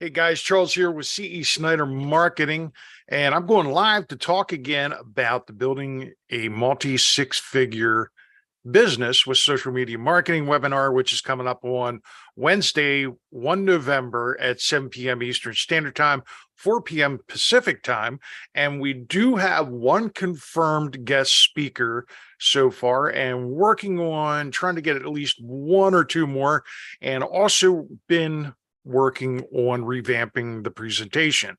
Hey guys, Charles here with Snyder Marketing, and I'm going live to talk again about the building a multi six-figure business with social media marketing webinar, which is coming up on Wednesday, 1 November at 7 p.m. Eastern Standard Time, 4 p.m. Pacific Time. And we do have one confirmed guest speaker so far, and working on trying to get at least one or two more, and also been working on revamping the presentation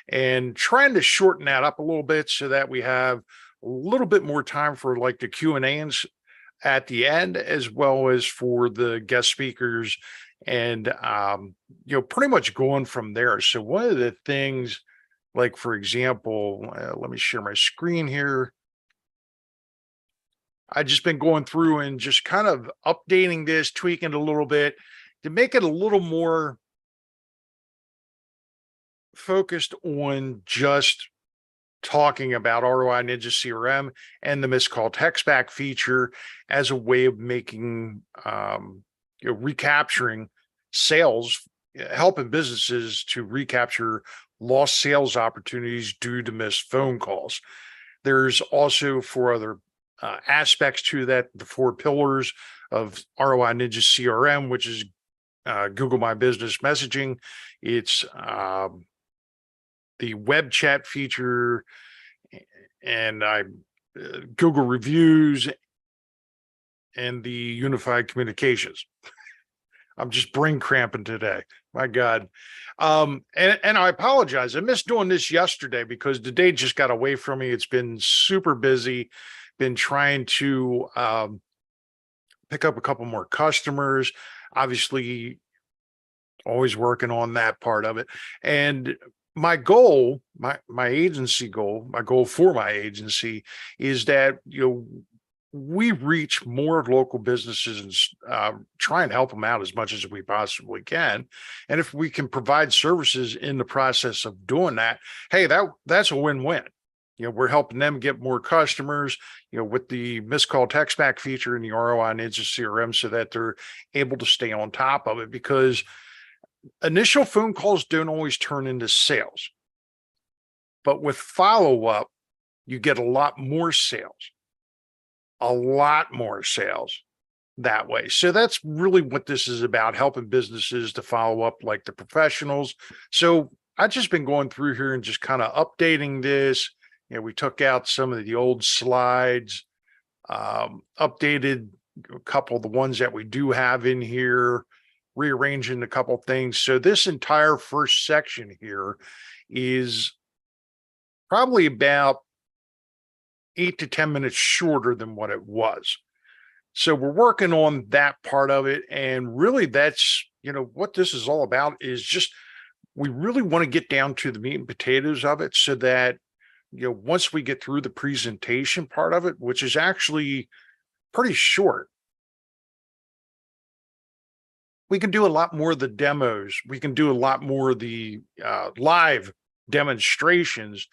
and trying to shorten that up a little bit so that we have a little bit more time for like the Q&As at the end, as well as for the guest speakers, and pretty much going from there. So one of the things, like for example, let me share my screen here. I've just been going through and just kind of updating this, tweaking it a little bit to make it a little more focused on just talking about ROI Ninja CRM and the missed call text back feature as a way of making, recapturing sales, helping businesses to recapture lost sales opportunities due to missed phone calls. There's also four other aspects to that: the four pillars of ROI Ninja CRM, which is Google My Business messaging. It's the web chat feature, and Google reviews, and the unified communications. I'm just brain cramping today. My God. And I apologize. I missed doing this yesterday because the day just got away from me. It's been super busy. Been trying to pick up a couple more customers. Obviously, always working on that part of it. And my goal, my agency goal, my goal for my agency is that, we reach more local businesses and try and help them out as much as we possibly can. And if we can provide services in the process of doing that, hey, that's a win-win. We're helping them get more customers, with the missed call text back feature and the ROI Ninja CRM, so that they're able to stay on top of it, because initial phone calls don't always turn into sales, but with follow-up, you get a lot more sales that way. So that's really what this is about, helping businesses to follow up like the professionals. So I've just been going through here and just kind of updating this. We took out some of the old slides, updated a couple of the ones that we do have in here, rearranging a couple of things. So this entire first section here is probably about 8 to 10 minutes shorter than what it was. So we're working on that part of it. And really that's, what this is all about is just, we really want to get down to the meat and potatoes of it, so that, once we get through the presentation part of it, which is actually pretty short, we can do a lot more of the demos. We can do a lot more of the live demonstrations,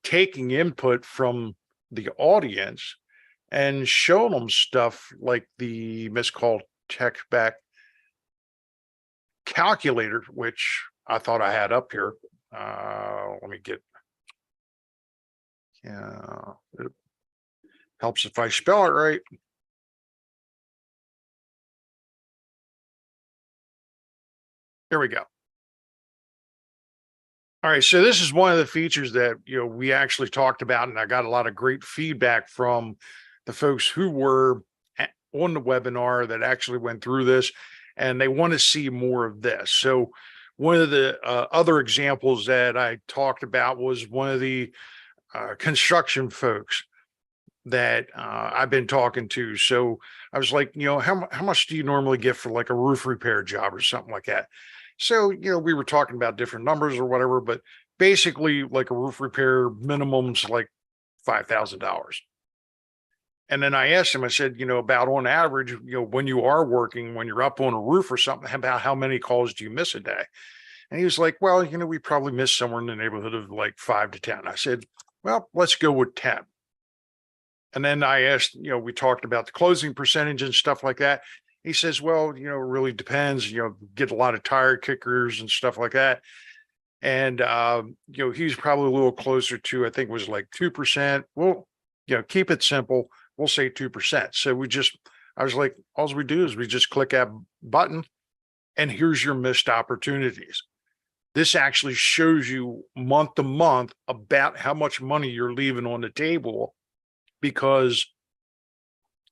taking input from the audience and show them stuff like the missed call text back calculator, which I thought I had up here. Let me get, it helps if I spell it right. There we go. All right, so this is one of the features that we actually talked about, and I got a lot of great feedback from the folks who were on the webinar that actually went through this, and they want to see more of this. So one of the other examples that I talked about was one of the construction folks that I've been talking to. So I was like, how much do you normally get for like a roof repair job or something like that? So, we were talking about different numbers or whatever, but basically like a roof repair minimum's like $5,000. And then I asked him, I said, about on average, when you are working, when you're up on a roof or something, about how many calls do you miss a day? And he was like, well, we probably miss somewhere in the neighborhood of like 5 to 10. I said, well, let's go with 10. And then I asked, we talked about the closing percentage and stuff like that. He says, well, it really depends, get a lot of tire kickers and stuff like that. And he's probably a little closer to, I think it was like 2%. Well, keep it simple. We'll say 2%. So I was like, all we do is we just click that button and here's your missed opportunities. This actually shows you month to month about how much money you're leaving on the table because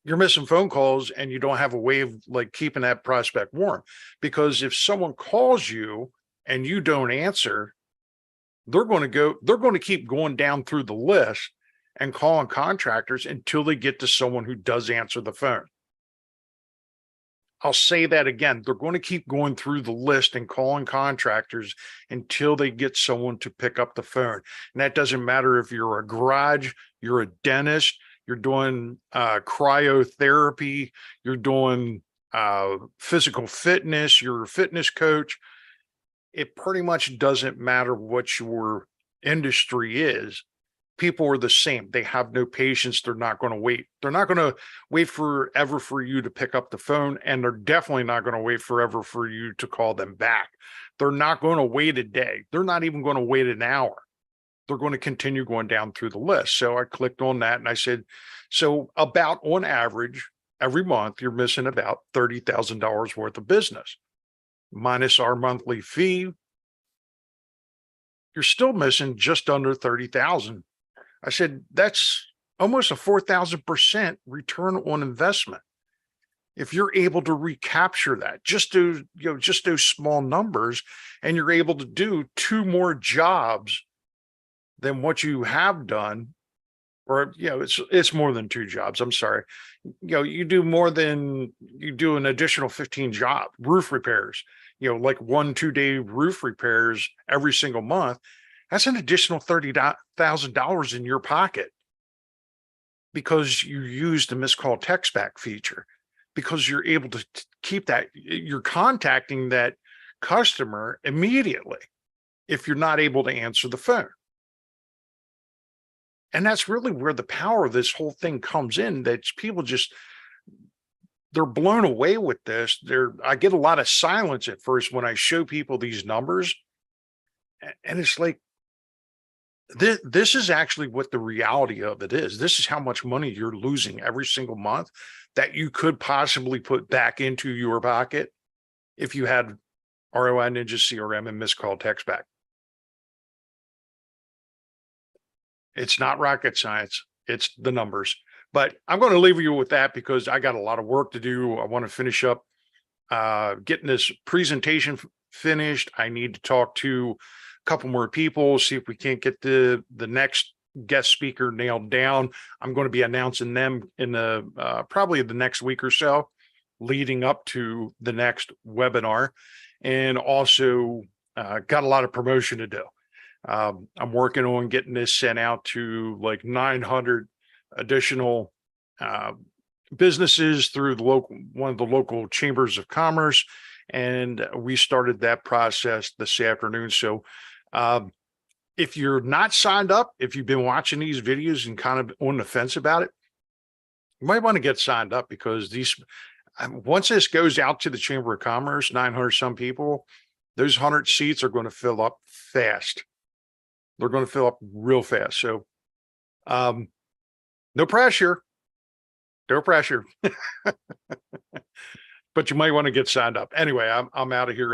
you're missing phone calls and you don't have a way of like keeping that prospect warm. Because if someone calls you and you don't answer, they're going to keep going down through the list and calling contractors until they get to someone who does answer the phone. I'll say that again. They're going to keep going through the list and calling contractors until they get someone to pick up the phone. And that doesn't matter if you're a garage, you're a dentist, you're doing cryotherapy, you're doing physical fitness, you're a fitness coach. It pretty much doesn't matter what your industry is. People are the same. They have no patience. They're not going to wait. They're not going to wait forever for you to pick up the phone. And they're definitely not going to wait forever for you to call them back. They're not going to wait a day. They're not even going to wait an hour. They're going to continue going down through the list. So I clicked on that and I said, so about on average, every month, you're missing about $30,000 worth of business. Minus our monthly fee, you're still missing just under 30,000. I said, that's almost a 4,000% return on investment. If you're able to recapture that, just those small numbers, and you're able to do 2 more jobs than what you have done, or, it's more than 2 jobs. I'm sorry. You do an additional 15 jobs, roof repairs, like 1-2 day roof repairs every single month. That's an additional $30,000 in your pocket because you used the missed call text back feature, because you're able to keep that. You're contacting that customer immediately if you're not able to answer the phone. And that's really where the power of this whole thing comes in, that people they're blown away with this. I get a lot of silence at first when I show people these numbers. And it's like, this is actually what the reality of it is. This is how much money you're losing every single month that you could possibly put back into your pocket if you had ROI Ninja CRM and missed call text back. It's not rocket science. It's the numbers. But I'm going to leave you with that because I got a lot of work to do. I want to finish up getting this presentation finished. I need to talk to a couple more people, see if we can't get the next guest speaker nailed down. I'm going to be announcing them in probably the next week or so, leading up to the next webinar. And also got a lot of promotion to do. I'm working on getting this sent out to like 900 additional businesses through one of the local chambers of commerce. And we started that process this afternoon. So if you're not signed up, if you've been watching these videos and kind of on the fence about it, you might want to get signed up, because once this goes out to the Chamber of Commerce, 900 some people, those 100 seats are going to fill up fast. They're going to fill up real fast. So no pressure. No pressure. But you might want to get signed up. Anyway, I'm out of here.